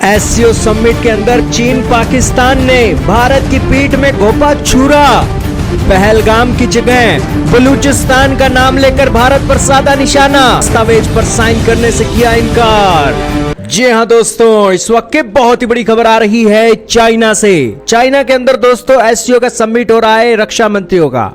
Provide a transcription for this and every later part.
SCO summit के अंदर चीन पाकिस्तान ने भारत की पीठ में घोंपा छुरा। पहलगाम की जगह बलूचिस्तान का नाम लेकर भारत पर साधा निशाना, दस्तावेज पर साइन करने से किया इनकार। जी हाँ दोस्तों, इस वक्त की बहुत ही बड़ी खबर आ रही है चाइना से। चाइना के अंदर दोस्तों एससीओ का समिट हो रहा है रक्षा मंत्रियों का।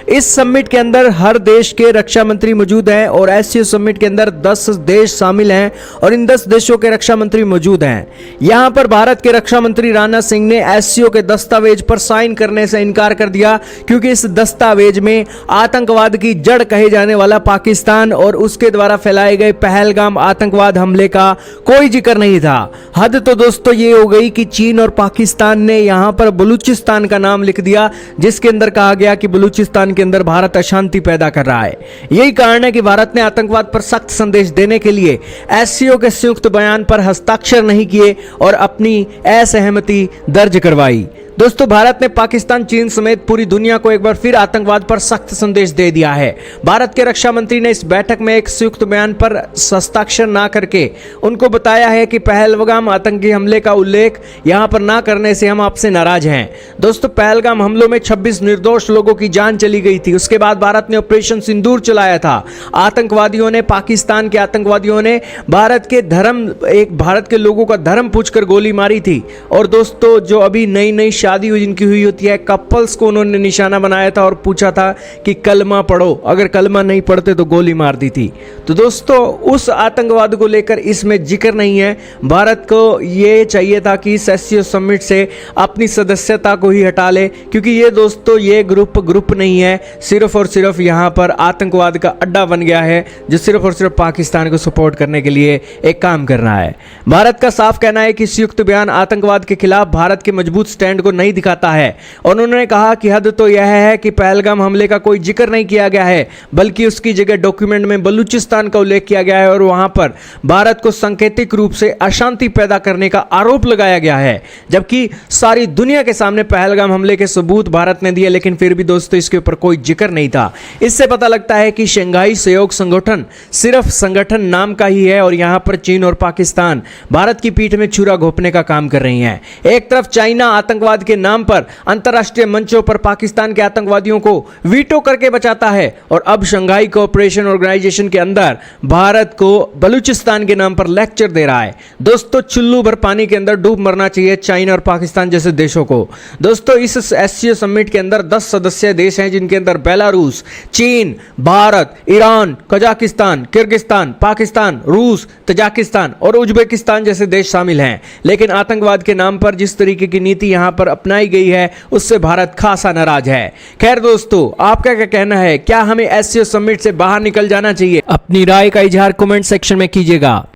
इस समिट के अंदर हर देश के रक्षा मंत्री मौजूद हैं और एससीओ समिट के अंदर 10 देश शामिल हैं और इन 10 देशों के रक्षा मंत्री मौजूद हैं। यहां पर भारत के रक्षा मंत्री राजनाथ सिंह ने एससीओ के दस्तावेज पर साइन करने से इनकार कर दिया, क्योंकि इस दस्तावेज में आतंकवाद की जड़ कहे जाने वाला पाकिस्तान और उसके द्वारा फैलाए गए पहलगाम आतंकवाद हमले का कोई जिक्र नहीं था। हद तो दोस्तों ये हो गई कि चीन और पाकिस्तान ने यहां पर बलूचिस्तान का नाम लिख दिया, जिसके अंदर कहा गया कि बलूचिस्तान के अंदर भारत अशांति पैदा कर रहा है। यही कारण है कि भारत ने आतंकवाद पर सख्त संदेश देने के लिए एससीओ के संयुक्त बयान पर हस्ताक्षर नहीं किए और अपनी असहमति दर्ज करवाई। दोस्तों भारत ने पाकिस्तान, चीन समेत पूरी दुनिया को एक बार फिर आतंकवाद पर सख्त संदेश दे दिया है। भारत के रक्षा मंत्री ने इस बैठक में एक संयुक्त बयान पर हस्ताक्षर ना करके उनको बताया है कि पहलगाम आतंकी हमले का उल्लेख यहां पर ना करने से हम आपसे नाराज हैं। दोस्तों पहलगाम हमलों में 26 निर्दोष लोगों की जान चली गई थी। उसके बाद भारत ने ऑपरेशन सिंदूर चलाया था। आतंकवादियों ने, पाकिस्तान के आतंकवादियों ने भारत के लोगों का धर्म पूछकर गोली मारी थी। और दोस्तों जो अभी नई शादी जिनकी हुई होती है, कपल्स को उन्होंने निशाना बनाया था और पूछा था कि कलमा पढ़ो, अगर कलमा नहीं पढ़ते तो गोली मार दी थी। तो दोस्तों उस आतंकवाद को लेकर इसमें जिक्र नहीं है। भारत को ये चाहिए था कि इस एससीओ समिट से अपनी सदस्यता को ही हटा ले, क्योंकि ये दोस्तों ये ग्रुप नहीं है, सिर्फ और सिर्फ यहाँ पर आतंकवाद का अड्डा बन गया है, जो सिर्फ और सिर्फ पाकिस्तान को सपोर्ट करने के लिए एक काम कर रहा है। भारत का साफ कहना है कि संयुक्त बयान आतंकवाद के खिलाफ भारत के मजबूत स्टैंड को नहीं दिखाता है। और उन्होंने कहा कि हद तो यह है कि पहलगाम हमले का कोई जिक्र नहीं किया गया है, बल्कि उसकी जगह डॉक्यूमेंट में बलूचिस्तान का उल्लेख किया गया है और वहां पर भारत को सांकेतिक रूप से अशांति पैदा करने का आरोप लगाया गया है। जबकि सारी दुनिया के सामने पहलगाम हमले के सबूत भारत ने दिए, लेकिन फिर भी दोस्तों इसके ऊपर कोई जिक्र नहीं था। इससे पता लगता है कि शंघाई सहयोग संगठन सिर्फ संगठन नाम का ही है और यहां पर चीन और पाकिस्तान भारत की पीठ में छुरा घोंपने का काम कर रही हैं। एक तरफ चाइना आतंकवाद के नाम पर अंतरराष्ट्रीय मंचों पर पाकिस्तान के आतंकवादियों को वीटो करके बचाता है, और अब शंघाई कोऑपरेशन ऑर्गेनाइजेशन के अंदर भारत को बलूचिस्तान के नाम पर लेक्चर दे रहा है। दोस्तों चुल्लू भर पानी के अंदर डूब मरना चाहिए चाइना और पाकिस्तान जैसे देशों को। दोस्तों इस एससीओ समिट के अंदर 10 सदस्य देश हैं, जिनके अंदर बेलारूस, चीन, Bharat, Iran, Kazakhstan, Kyrgyzstan, Pakistan, रूस, तजाकिस्तान और उज्बेकिस्तान जैसे देश शामिल हैं। लेकिन आतंकवाद के नाम पर जिस तरीके की नीति यहां पर अपनाई गई है उससे भारत खासा नाराज है। खैर दोस्तों आपका क्या कहना है? क्या हमें एससीओ समिट से बाहर निकल जाना चाहिए? अपनी राय का इजहार कमेंट सेक्शन में कीजिएगा।